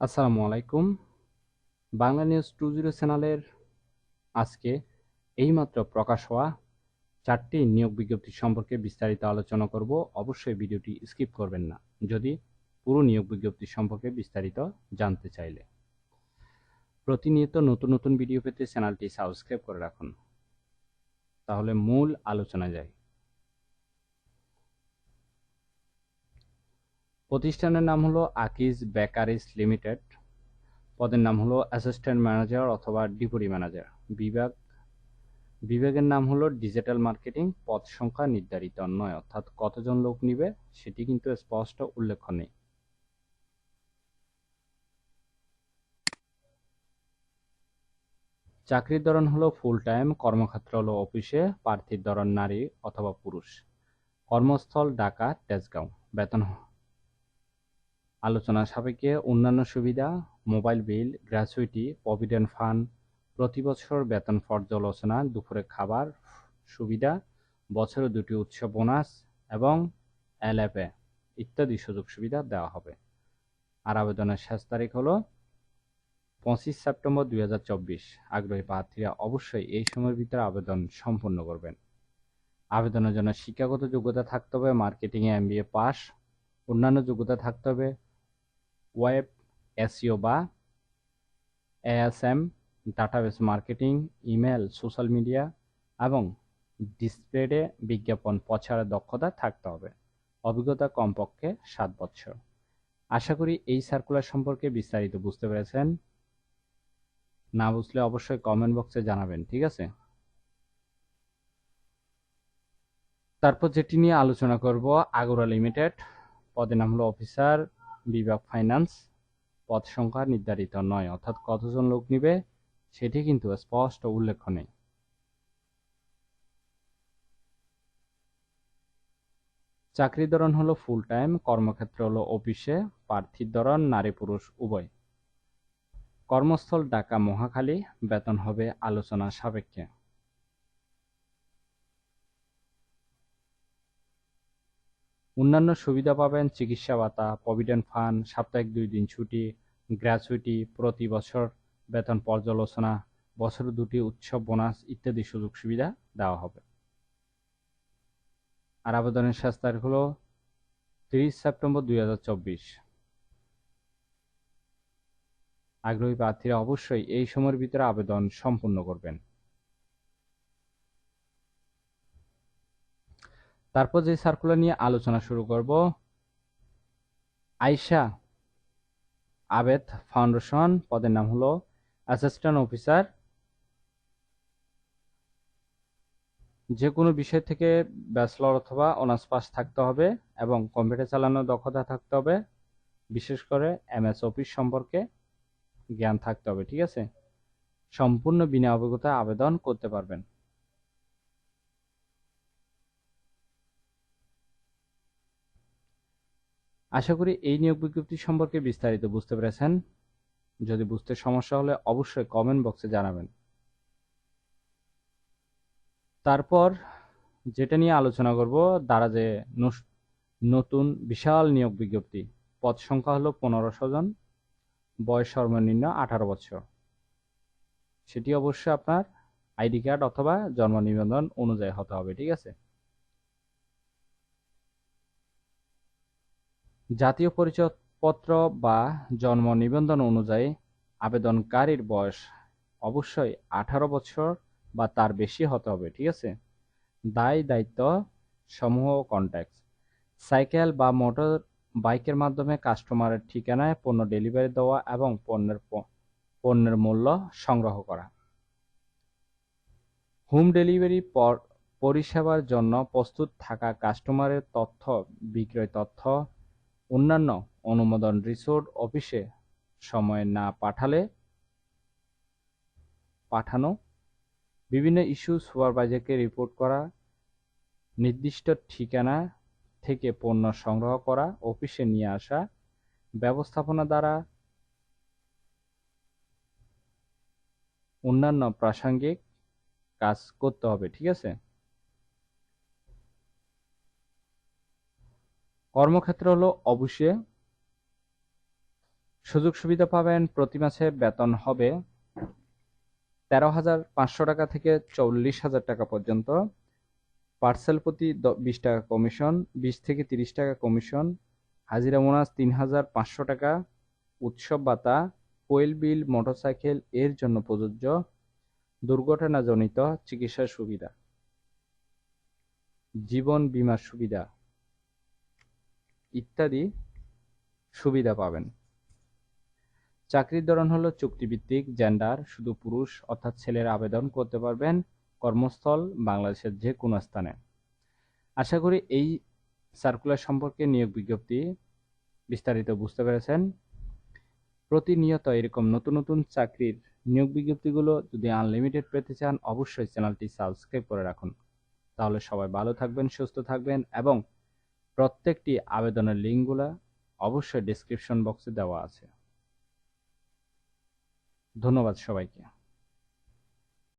আসসালামু আলাইকুম। বাংলা নিউজ 20 চ্যানেলের আজকে এইমাত্র প্রকাশ হওয়া 4টি নিয়োগ বিজ্ঞপ্তি সম্পর্কে বিস্তারিত আলোচনা করব। অবশ্যই ভিডিওটি স্কিপ করবেন না যদি পুরো নিয়োগ বিজ্ঞপ্তি সম্পর্কে বিস্তারিত জানতে চাইলে। প্রতিনিয়ত নতুন নতুন ভিডিও পেতে চ্যানেলটি সাবস্ক্রাইব করে রাখুন। তাহলে মূল আলোচনায় যাই। প্রতিষ্ঠানের নাম হলো আকিজ বেকারিজ লিমিটেড। পদের নাম হলো অ্যাসিস্ট্যান্ট ম্যানেজার অথবা ডেপুটি ম্যানেজার। বিভাগের নাম হলো ডিজিটাল মার্কেটিং। পদ সংখ্যা নির্ধারিত নয়, অর্থাৎ কতজন লোক নিবে সেটি কিন্তু স্পষ্ট উল্লেখ নেই। চাকরির ধরন হলো ফুল টাইম। কর্মক্ষেত্র হলো অফিসে। প্রার্থীর ধরন নারী অথবা পুরুষ। কর্মস্থল ঢাকা তেজগাঁও। বেতন আলোচনা সাপেক্ষে অন্যান্য সুবিধা: mobile bill, gratuity, provident fund, প্রতি বছর বেতন পর্যালোচনা, দুপুরে খাবার সুবিধা, বছরে 2টি উৎসব বোনাস এবং এলএফএ ইত্যাদি সুযোগ সুবিধা দেওয়া হবে। আর আবেদনের শেষ তারিখ হলো 25 সেপ্টেম্বর 2024। আগ্রহী প্রার্থীরা অবশ্যই এই সময়ের ভিতরে আবেদন সম্পন্ন করবেন। আবেদনের জন্য শিক্ষাগত যোগ্যতা থাকতে হবে মার্কেটিংয়ে MBA পাস। অন্যান্য যোগ্যতা থাকতে হবে ওয়েব এসইও বা ASM, database marketing, email, social media এবং ডিসপ্লেতে বিজ্ঞাপন প্রচারের দক্ষতা থাকতে হবে। অভিজ্ঞতা কমপক্ষে 7 বছর। আশা করি এই সার্কুলার সম্পর্কে বিস্তারিত বুঝতে পেরেছেন। না বুঝলে অবশ্যই কমেন্ট বক্সে জানাবেন, ঠিক আছে? তারপর যেটি নিয়ে আলোচনা করব, আগুরা লিমিটেড। পদের নাম হলো অফিসার, বিভাগ ফাইন্যান্স। পদ সংখ্যা নির্ধারিত নয়, অর্থাৎ কতজন লোক নিবে সেটি কিন্তু স্পষ্ট উল্লেখ নেই। চাকরির ধরন হলো ফুল টাইম। কর্মক্ষেত্র হলো অফিসে। প্রার্থীর ধরন নারী পুরুষ উভয়। কর্মস্থল ঢাকা মহাখালী। বেতন হবে আলোচনা সাপেক্ষে। অন্যান্য সুবিধা পাবেন চিকিৎসা ভাতা, প্রভিডেন্ট ফান্ড, সাপ্তাহিক 2 দিন ছুটি, গ্র্যাচুইটি, প্রতি বছর বেতন পর্যালোচনা, বছরে 2টি উৎসব বোনাস ইত্যাদি সুযোগ সুবিধা দেওয়া হবে। আর আবেদনের শেষ তারিখ হলো 30 সেপ্টেম্বর 2024। আগ্রহী প্রার্থীরা অবশ্যই এই সময়ের ভিতরে আবেদন সম্পূর্ণ করবেন। তারপর যে সার্কুলার নিয়ে আলোচনা শুরু করব, আয়শা আবেদ ফাউন্ডেশন। পদের নাম হলো অ্যাসিস্ট্যান্ট অফিসার। যে কোনো বিষয় থেকে ব্যাচলর অথবা অনার্স পাস থাকতে হবে এবং কম্পিউটার চালানোর দক্ষতা থাকতে হবে। বিশেষ করে MS অফিস সম্পর্কে জ্ঞান থাকতে হবে, ঠিক আছে? সম্পূর্ণ বিনা অভিজ্ঞতা আবেদন করতে পারবেন। আশা করি এই নিয়োগ বিজ্ঞপ্তি সম্পর্কে বিস্তারিত বুঝতে পেরেছেন। যদি বুঝতে সমস্যা হলে অবশ্যই কমেন্ট বক্সে জানাবেন। তারপর যেটা নিয়ে আলোচনা করব, দারাজে নতুন বিশাল নিয়োগ বিজ্ঞপ্তি। পদ সংখ্যা হলো 1500 জন। বয়স সর্বনিম্ন 18 বছর। সেটি অবশ্যই আপনার আইডি কার্ড অথবা জন্ম নিবন্ধন অনুযায়ী হতে হবে, ঠিক আছে? জাতীয় পরিচয়পত্র বা জন্ম নিবন্ধন অনুযায়ী আবেদনকারীর বয়স অবশ্যই 18 বছর বা তার বেশি হতে হবে, ঠিক আছে? দায় দায়িত্ব সমূহ কন্ট্যাক্ট: সাইকেল বা মোটর বাইকের মাধ্যমে কাস্টমারের ঠিকানায় পণ্য ডেলিভারি দেওয়া এবং পণ্যের মূল্য সংগ্রহ করা। হোম ডেলিভারি পরিষেবার জন্য প্রস্তুত থাকা কাস্টমারের তথ্য, বিক্রয় তথ্য, অন্যান্য অনুমোদন রিসোর্ট অফিসে সময়ে না পাঠানো, বিভিন্ন ইস্যু সুপারভাইজারকে রিপোর্ট করা, নির্দিষ্ট ঠিকানা থেকে পণ্য সংগ্রহ করা, অফিসে নিয়ে আসা, ব্যবস্থাপনা দ্বারা অন্যান্য প্রাসঙ্গিক কাজ করতে হবে, ঠিক আছে? কর্মক্ষেত্র হলো অফিসে। সুযোগ সুবিধা পাবেন, প্রতি মাসে বেতন হবে 13,500 টাকা থেকে 40,000 টাকা পর্যন্ত। পার্সেল প্রতি 20 টাকা কমিশন, 20 থেকে 30 টাকা কমিশন। হাজিরা বোনাস 3,500 টাকা। উৎসব ভাতা, কোয়েল বিল, মোটরসাইকেল এর জন্য প্রযোজ্য। দুর্ঘটনাজনিত চিকিৎসা সুবিধা, জীবন বীমার সুবিধা ইত্যাদি সুবিধা পাবেন। চাকরির ধরন হলো চুক্তিভিত্তিক। জেন্ডার, শুধু পুরুষ অর্থাৎ ছেলেরা আবেদন করতে পারবেন। কর্মস্থল বাংলাদেশের যে কোনো স্থানে। আশা করি এই সার্কুলার সম্পর্কে নিয়োগ বিজ্ঞপ্তি বিস্তারিত বুঝতে পেরেছেন। প্রতিনিয়ত এরকম নতুন নতুন চাকরির নিয়োগ বিজ্ঞপ্তিগুলো যদি আনলিমিটেড পেতে চান, অবশ্যই চ্যানেলটি সাবস্ক্রাইব করে রাখুন। তাহলে সবাই ভালো থাকবেন, সুস্থ থাকবেন এবং প্রত্যেকটি আবেদনের লিঙ্কগুলো অবশ্যই ডেসক্রিপশন বক্সে দেওয়া আছে। ধন্যবাদ সবাইকে।